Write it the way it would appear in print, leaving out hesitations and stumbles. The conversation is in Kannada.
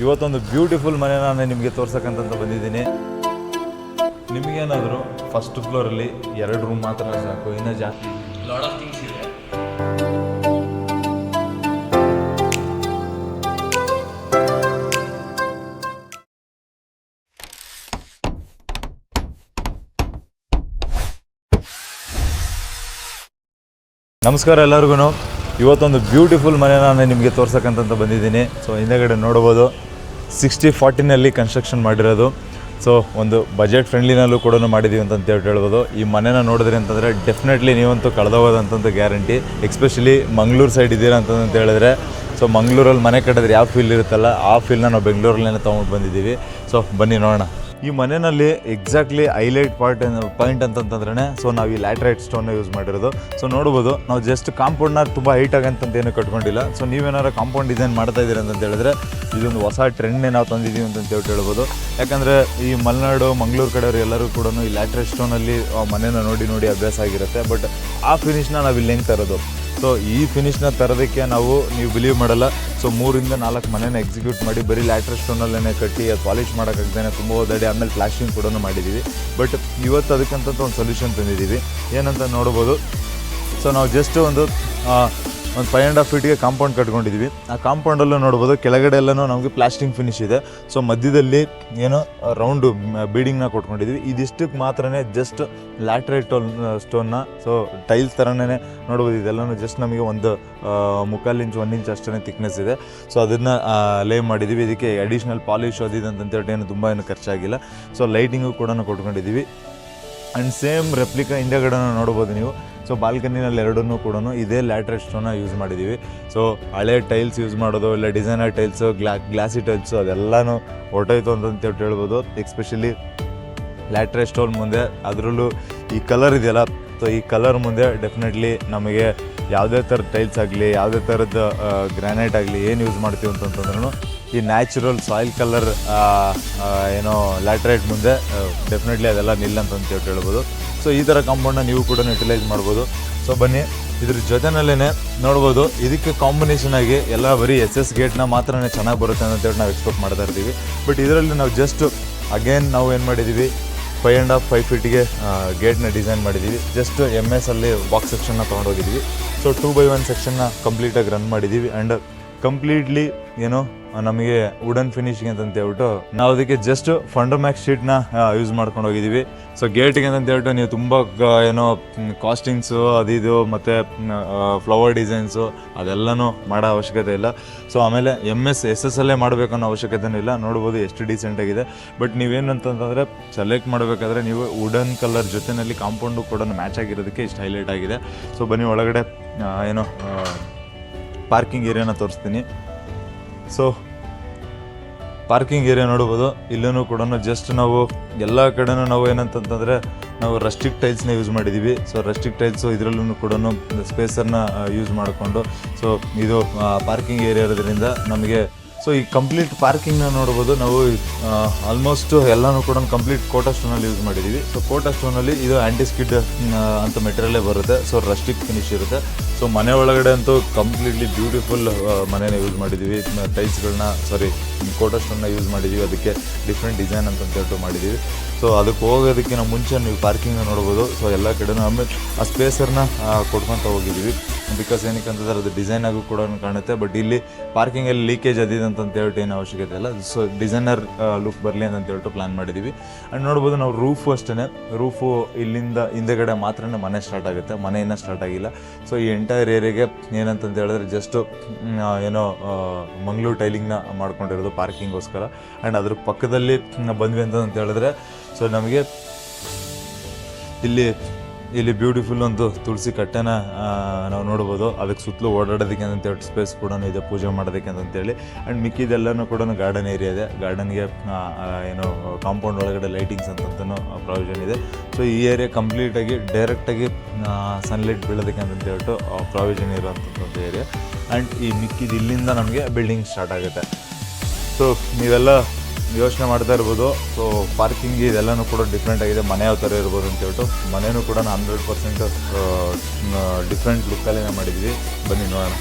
ಇವತ್ತೊಂದು ಬ್ಯೂಟಿಫುಲ್ ಮನೆ ನಾನು ನಿಮಗೆ ತೋರ್ಸಕ್ಕಂತ ಬಂದಿದ್ದೀನಿ. ನಿಮಗೇನಾದರೂ ಫಸ್ಟ್ ಫ್ಲೋರಲ್ಲಿ 2 ರೂಮ್ ಮಾತ್ರ ಸಾಕು, ಇನ್ನೂ ಜಾಸ್ತಿ ಲಾಟ್ ಆಫ್ ಥಿಂಗ್ಸ್ ಇದೆ. ನಮಸ್ಕಾರ ಎಲ್ಲರಿಗೂ. ಇವತ್ತೊಂದು ಬ್ಯೂಟಿಫುಲ್ ಮನೆ ನಾನು ನಿಮಗೆ ತೋರ್ಸಕ್ಕಂತ ಬಂದಿದ್ದೀನಿ. ಸೊ ಹಿಂದೆಗಡೆ ನೋಡ್ಬೋದು 60-40ನಲ್ಲಿ ಕನ್ಸ್ಟ್ರಕ್ಷನ್ ಮಾಡಿರೋದು. ಸೊ ಒಂದು ಬಜೆಟ್ ಫ್ರೆಂಡ್ಲಿನಲ್ಲೂ ಕೂಡ ಮಾಡಿದ್ದೀವಿ ಅಂತ ಹೇಳ್ಬೋದು. ಈ ಮನೆನ ನೋಡಿದ್ರಿ ಅಂತಂದರೆ ಡೆಫಿನೆಟ್ಲಿ ನೀವಂತೂ ಕಳೆದೋಗೋದಂತಂದು ಗ್ಯಾರಂಟಿ. ಎಕ್ಸ್ಪೆಷಲಿ ಮಂಗಳೂರು ಸೈಡ್ ಇದ್ದೀರಾ ಅಂತಂತ ಹೇಳಿದ್ರೆ, ಸೊ ಮಂಗಳೂರಲ್ಲಿ ಮನೆ ಕಟ್ಟಿದ್ರೆ ಯಾವ ಫೀಲ್ ಇರುತ್ತಲ್ಲ ಆ ಫೀಲ್ನ ನಾವು ಬೆಂಗಳೂರಲ್ಲೇ ತೊಗೊಂಡು ಬಂದಿದ್ದೀವಿ. ಸೊ ಬನ್ನಿ ನೋಡೋಣ. ಈ ಮನೆಯಲ್ಲಿ ಎಕ್ಸಾಕ್ಟ್ಲಿ ಹೈಲೈಟ್ ಪಾಯಿಂಟ್ ಅಂತಂದ್ರೆ ಸೊ ನಾವು ಈ ಲ್ಯಾಟ್ರೈಟ್ ಸ್ಟೋನ್ನ ಯೂಸ್ ಮಾಡಿರೋದು. ಸೊ ನೋಡ್ಬೋದು, ನಾವು ಜಸ್ಟ್ ಕಾಂಪೌಂಡ್ನ ತುಂಬ ಹೈಟಾಗಿ ಅಂತಂತೇನು ಕಟ್ಕೊಂಡಿಲ್ಲ. ಸೊ ನೀವೇನಾರು ಕಾಂಪೌಂಡ್ ಡಿಸೈನ್ ಮಾಡ್ತಾ ಇದ್ದೀರಿ ಅಂತ ಹೇಳಿದ್ರೆ ಇದೊಂದು ಹೊಸ ಟ್ರೆಂಡ್ನೇ ನಾವು ತಂದಿದ್ದೀವಿ ಅಂತ ಹೇಳ್ಬೋದು. ಯಾಕಂದರೆ ಈ ಮಲೆನಾಡು ಮಂಗಳೂರು ಕಡೆಯವರು ಎಲ್ಲರೂ ಕೂಡ ಈ ಲ್ಯಾಟ್ರೈಟ್ ಸ್ಟೋನಲ್ಲಿ ಮನೇನ ನೋಡಿ ಅಭ್ಯಾಸ ಆಗಿರುತ್ತೆ. ಬಟ್ ಆ ಫಿನಿಷ್ನ ನಾವು ಇಲ್ಲಿ ಹೆಂಗೆ ತರೋದು? ಸೊ ಈ ಫಿನಿಷ್ನ ತರೋದಕ್ಕೆ ನೀವು ಬಿಲೀವ್ ಮಾಡಲ್ಲ, ಸೊ 3-4 ಮನೇನ ಎಕ್ಸಿಕ್ಯೂಟ್ ಮಾಡಿ ಬರೀ ಲ್ಯಾಟ್ರೈಟ್ ಸ್ಟೋನಲ್ಲೇ ಕಟ್ಟಿ ಅದು ಪಾಲಿಷ್ ಮಾಡೋಕ್ಕಾಗ್ದೇ ತುಂಬ ಓದಾಡಿ ಆಮೇಲೆ ಪ್ಲಾಸ್ಟಿಂಗ್ ಕೂಡ ಮಾಡಿದ್ದೀವಿ. ಬಟ್ ಇವತ್ತು ಅದಕ್ಕಂತ ಒಂದು ಸೊಲ್ಯೂಷನ್ ತಂದಿದ್ದೀವಿ. ಏನಂತ ನೋಡ್ಬೋದು, ಸೊ ನಾವು ಜಸ್ಟ್ ಒಂದು 5.5 ಫೀಟ್ಗೆ ಕಾಂಪೌಂಡ್ ಕಟ್ಕೊಂಡಿದ್ದೀವಿ. ಆ ಕಾಂಪೌಂಡಲ್ಲೂ ನೋಡ್ಬೋದು ಕೆಳಗಡೆ ಎಲ್ಲನೂ ನಮಗೆ ಪ್ಲಾಸ್ಟಿಂಗ್ ಫಿನಿಶ್ ಇದೆ. ಸೊ ಮಧ್ಯದಲ್ಲಿ ಏನೋ ರೌಂಡು ಬೀಡಿಂಗ್ನ ಕೊಟ್ಕೊಂಡಿದ್ದೀವಿ. ಇದಿಷ್ಟಕ್ಕೆ ಮಾತ್ರನೇ ಜಸ್ಟ್ ಲ್ಯಾಟ್ರೈಟ್ ಸ್ಟೋನ್ನ ಸೊ ಟೈಲ್ಸ್ ಥರನೇ ನೋಡ್ಬೋದು. ಇದೆಲ್ಲನೂ ಜಸ್ಟ್ ನಮಗೆ ಒಂದು 3/4 ಇಂಚ್ 1 ಇಂಚ್ ಅಷ್ಟೇ ಥಿಕ್ನೆಸ್ ಇದೆ. ಸೊ ಅದನ್ನು ಲೇ ಮಾಡಿದ್ದೀವಿ. ಇದಕ್ಕೆ ಅಡಿಷ್ನಲ್ ಪಾಲಿಶ್ ಅಂತೇಳಿ ತುಂಬ ಏನು ಖರ್ಚಾಗಿಲ್ಲ. ಸೊ ಲೈಟಿಂಗು ಕೂಡ ಕೊಟ್ಕೊಂಡಿದ್ದೀವಿ. ಆ್ಯಂಡ್ ಸೇಮ್ ರೆಪ್ಲಿಕಾ ಹಿಂದೆಗಡೆನ ನೋಡ್ಬೋದು ನೀವು. ಸೊ ಬಾಲ್ಕನಿನಲ್ಲಿ ಎರಡನ್ನೂ ಕೂಡ ಇದೇ ಲ್ಯಾಟ್ರೈಟ್ ಸ್ಟೋನ್ನ ಯೂಸ್ ಮಾಡಿದ್ದೀವಿ. ಸೊ ಹಳೆ ಟೈಲ್ಸ್ ಯೂಸ್ ಮಾಡೋದು ಇಲ್ಲ ಡಿಸೈನರ್ ಟೈಲ್ಸು ಗ್ಲಾಸಿ ಟೈಲ್ಸು ಅದೆಲ್ಲನೂ ಹೊರಟೋಯ್ತು ಅಂತ ಹೇಳ್ಬೋದು. ಎಕ್ಸ್ಪೆಷಲಿ ಲ್ಯಾಟ್ರೈಟ್ ಸ್ಟೋನ್ ಮುಂದೆ, ಅದರಲ್ಲೂ ಈ ಕಲರ್ ಇದೆಯಲ್ಲ, ಸೊ ಈ ಕಲರ್ ಮುಂದೆ ಡೆಫಿನೆಟ್ಲಿ ನಮಗೆ ಯಾವುದೇ ಥರದ ಟೈಲ್ಸ್ ಆಗಲಿ ಯಾವುದೇ ಥರದ ಗ್ರಾನೈಟ್ ಆಗಲಿ ಏನು ಯೂಸ್ ಮಾಡ್ತೀವಿ ಅಂತಂದ್ರೂ ಈ ನ್ಯಾಚುರಲ್ ಸಾಯಿಲ್ ಕಲರ್ ಏನೋ ಲ್ಯಾಟ್ರೈಟ್ ಮುಂದೆ ಡೆಫಿನೆಟ್ಲಿ ಅದೆಲ್ಲ ನಿಲ್ಲಂತ ಹೇಳ್ಬೋದು. ಸೊ ಈ ಥರ ಕಾಂಪೌಂಡನ್ನ ನೀವು ಕೂಡ ಯುಟಿಲೈಸ್ ಮಾಡ್ಬೋದು. ಸೊ ಬನ್ನಿ, ಇದ್ರ ಜೊತೆನಲ್ಲೇ ನೋಡ್ಬೋದು ಇದಕ್ಕೆ ಕಾಂಬಿನೇಷನ್ ಆಗಿ ಎಲ್ಲ ಬರೀ SS ಗೇಟ್ನ ಮಾತ್ರ ಚೆನ್ನಾಗಿ ಬರುತ್ತೆ ಅಂತೇಳಿ ನಾವು ಎಕ್ಸ್ಪೆಕ್ಟ್ ಮಾಡ್ತಾ ಇರ್ತೀವಿ. ಬಟ್ ಇದರಲ್ಲಿ ನಾವು ಜಸ್ಟ್ ಅಗೇನ್ ನಾವು ಏನು ಮಾಡಿದ್ದೀವಿ, 5.5 ಫೀಟ್ಗೆ ಗೇಟ್ನ ಡಿಸೈನ್ ಮಾಡಿದ್ದೀವಿ. ಜಸ್ಟ್ MS ಅಲ್ಲಿ ಬಾಕ್ಸ್ ಸೆಕ್ಷನ್ನ ತೊಗೊಂಡೋಗಿದ್ದೀವಿ. ಸೊ 2x1 ಸೆಕ್ಷನ್ನ ಕಂಪ್ಲೀಟಾಗಿ ರನ್ ಮಾಡಿದ್ದೀವಿ. ಆ್ಯಂಡ್ ಕಂಪ್ಲೀಟ್ಲಿ ಏನೋ ನಮಗೆ ವುಡನ್ ಫಿನಿಶಿಂಗ್ ಅಂತ ಹೇಳ್ಬಿಟ್ಟು ನಾವು ಅದಕ್ಕೆ ಜಸ್ಟ್ ಫಂಡರ್ಮ್ಯಾಕ್ಸ್ ಶೀಟ್ನ ಯೂಸ್ ಮಾಡ್ಕೊಂಡು ಹೋಗಿದ್ದೀವಿ. ಸೊ ಗೇಟಿಗೆ ಅಂತ ಹೇಳ್ಬಿಟ್ಟು ನೀವು ತುಂಬ ಏನೋ ಕಾಸ್ಟಿಂಗ್ಸು ಅದಿದು ಮತ್ತು ಫ್ಲವರ್ ಡಿಸೈನ್ಸು ಅದೆಲ್ಲನೂ ಮಾಡೋ ಅವಶ್ಯಕತೆ ಇಲ್ಲ. ಸೊ ಆಮೇಲೆ SS ಅಲ್ಲೇ ಮಾಡಬೇಕು ಅನ್ನೋ ಅವಶ್ಯಕತೆನೂ ಇಲ್ಲ. ನೋಡ್ಬೋದು ಎಷ್ಟು ಡೀಸೆಂಟಾಗಿದೆ. ಬಟ್ ನೀವೇನಂತಂದರೆ ಸೆಲೆಕ್ಟ್ ಮಾಡಬೇಕಾದ್ರೆ ನೀವು ವುಡನ್ ಕಲರ್ ಜೊತೆಯಲ್ಲಿ ಕಾಂಪೌಂಡು ಕೂಡ ಮ್ಯಾಚ್ ಆಗಿರೋದಕ್ಕೆ ಇಷ್ಟು ಹೈಲೈಟ್ ಆಗಿದೆ. ಸೊ ಬನ್ನಿ ಒಳಗಡೆ ಏನೋ ಪಾರ್ಕಿಂಗ್ ಏರಿಯಾನ ತೋರಿಸ್ತೀನಿ. ಸೊ ಪಾರ್ಕಿಂಗ್ ಏರಿಯಾ ನೋಡ್ಬೋದು. ಇಲ್ಲೂ ಕೂಡ ಜಸ್ಟ್ ನಾವು ಎಲ್ಲ ಕಡೆನೂ ನಾವು ಏನಂತಂದರೆ ನಾವು ರಸ್ಟಿಕ್ ಟೈಲ್ಸ್ನ ಯೂಸ್ ಮಾಡಿದ್ದೀವಿ. ಸೊ ರಸ್ಟಿಕ್ ಟೈಲ್ಸು ಇದರಲ್ಲೂ ಕೂಡ ಸ್ಪೇಸರ್ನ ಯೂಸ್ ಮಾಡಿಕೊಂಡು ಸೊ ಇದು ಪಾರ್ಕಿಂಗ್ ಏರಿಯಾ ಇರೋದ್ರಿಂದ ನಮಗೆ ಸೊ ಈ ಕಂಪ್ಲೀಟ್ ಪಾರ್ಕಿಂಗ್ನ ನೋಡ್ಬೋದು. ನಾವು ಆಲ್ಮೋಸ್ಟ್ ಎಲ್ಲನೂ ಕೂಡ ಕಂಪ್ಲೀಟ್ ಕೋಟಾ ಸ್ಟೋನಲ್ಲಿ ಯೂಸ್ ಮಾಡಿದ್ದೀವಿ. ಸೊ ಕೋಟಾ ಸ್ಟೋನಲ್ಲಿ ಇದು ಆ್ಯಂಟಿಸ್ಕಿಡ್ ಅಂತ ಮೆಟೀರಿಯಲ್ಲೇ ಬರುತ್ತೆ. ಸೊ ರಸ್ಟಿಕ್ ಫಿನಿಶ್ ಇರುತ್ತೆ. ಸೊ ಮನೆ ಒಳಗಡೆ ಅಂತೂ ಕಂಪ್ಲೀಟ್ಲಿ ಬ್ಯೂಟಿಫುಲ್ ಮನೇನ ಯೂಸ್ ಮಾಡಿದ್ದೀವಿ. ಟೈಲ್ಸ್ಗಳನ್ನ ಕೋಟಾ ಸ್ಟೋನ್ನ ಯೂಸ್ ಮಾಡಿದ್ದೀವಿ. ಅದಕ್ಕೆ ಡಿಫ್ರೆಂಟ್ ಡಿಸೈನ್ ಅಂತ ಹೇಳ್ಬಿಟ್ಟು ಮಾಡಿದ್ದೀವಿ. ಸೊ ಅದಕ್ಕೆ ಹೋಗೋದಕ್ಕಿಂತ ಮುಂಚೆ ನೀವು ಪಾರ್ಕಿಂಗ್ನ ನೋಡ್ಬೋದು. ಸೊ ಎಲ್ಲ ಕಡೆನೂ ಆಮೇಲೆ ಆ ಸ್ಪೇಸರ್ನ ಕೊಡ್ಕೊತ ಹೋಗಿದ್ದೀವಿ. ಬಿಕಾಸ್ ಏನಕ್ಕೆ ಅಂತಂದರೆ ಅದು ಡಿಸೈನಾಗೂ ಕೂಡ ಕಾಣುತ್ತೆ. ಬಟ್ ಇಲ್ಲಿ ಪಾರ್ಕಿಂಗಲ್ಲಿ ಲೀಕೇಜ್ ಅದಿದೆ ಅಂತ ಹೇಳ್ಬಿಟ್ಟು ಏನು ಅವಶ್ಯಕತೆ ಇಲ್ಲ. ಸೊ ಡಿಸೈನರ್ ಲುಕ್ ಬರಲಿ ಅಂತ ಹೇಳ್ಬಿಟ್ಟು ಪ್ಲ್ಯಾನ್ ಮಾಡಿದ್ದೀವಿ. ಆ್ಯಂಡ್ ನೋಡ್ಬೋದು ನಾವು ರೂಫು ಅಷ್ಟೇ, ರೂಫು ಇಲ್ಲಿಂದ ಹಿಂದೆಗಡೆ ಮಾತ್ರ ಮನೆ ಸ್ಟಾರ್ಟ್ ಆಗುತ್ತೆ, ಮನೆ ಇನ್ನೂ ಸ್ಟಾರ್ಟ್ ಆಗಿಲ್ಲ. ಸೊ ಈ ಎಂಟೈರ್ ಏರಿಯಾಗೆ ಏನಂತಂತ ಹೇಳಿದ್ರೆ ಜಸ್ಟು ಏನೋ ಮಂಗಳೂರು ಟೈಲಿಂಗ್ನ ಮಾಡ್ಕೊಂಡಿರೋದು ಪಾರ್ಕಿಂಗೋಸ್ಕರ. ಆ್ಯಂಡ್ ಅದ್ರ ಪಕ್ಕದಲ್ಲಿ ಬಂದ್ವಿ ಅಂತ ಹೇಳಿದ್ರೆ ಸೊ ನಮಗೆ ಇಲ್ಲಿ ಬ್ಯೂಟಿಫುಲ್ ಒಂದು ತುಳಸಿ ಕಟ್ಟೆನ ನಾವು ನೋಡ್ಬೋದು. ಅದಕ್ಕೆ ಸುತ್ತಲೂ ಓಡಾಡೋದಕ್ಕೆ ಅಂತೇಳಿ ಸ್ಪೇಸ್ ಕೂಡ ಇದೆ, ಪೂಜೆ ಮಾಡೋದಕ್ಕೆ ಅಂತೇಳಿ. ಆ್ಯಂಡ್ ಮಿಕ್ಕಿದೆಲ್ಲನೂ ಕೂಡ ಗಾರ್ಡನ್ ಏರಿಯಾ ಇದೆ. ಗಾರ್ಡನ್ಗೆ ಏನೋ ಕಾಂಪೌಂಡ್ ಒಳಗಡೆ ಲೈಟಿಂಗ್ಸ್ ಅಂತನೂ ಪ್ರಾವಿಷನ್ ಇದೆ. ಸೊ ಈ ಏರಿಯಾ ಕಂಪ್ಲೀಟಾಗಿ ಡೈರೆಕ್ಟಾಗಿ ಸನ್ಲೈಟ್ ಬೀಳೋದಕ್ಕೆ ಅಂತೇಳ್ಬಿಟ್ಟು ಪ್ರಾವಿಷನ್ ಇರೋಂಥದ್ದು ಏರಿಯಾ. ಆ್ಯಂಡ್ ಈ ಮಿಕ್ಕಿದ ಇಲ್ಲಿಂದ ನಮಗೆ ಬಿಲ್ಡಿಂಗ್ ಸ್ಟಾರ್ಟ್ ಆಗುತ್ತೆ. ಸೊ ನೀವೆಲ್ಲ ಯೋಚನೆ ಮಾಡ್ತಾ ಇರ್ಬೋದು. ಸೊ ಪಾರ್ಕಿಂಗ್ ಇದೆಲ್ಲನೂ ಕೂಡ ಡಿಫ್ರೆಂಟ್ ಆಗಿದೆ, ಮನೆ ಯಾವ ಥರ ಇರ್ಬೋದು ಅಂತ ಹೇಳ್ಬಿಟ್ಟು. ಮನೆಯೂ ಕೂಡ 100% ಡಿಫ್ರೆಂಟ್ ಲುಕ್ಕಲ್ಲೇ ಮಾಡಿದ್ವಿ. ಬನ್ನಿ ನೋಡೋಣ.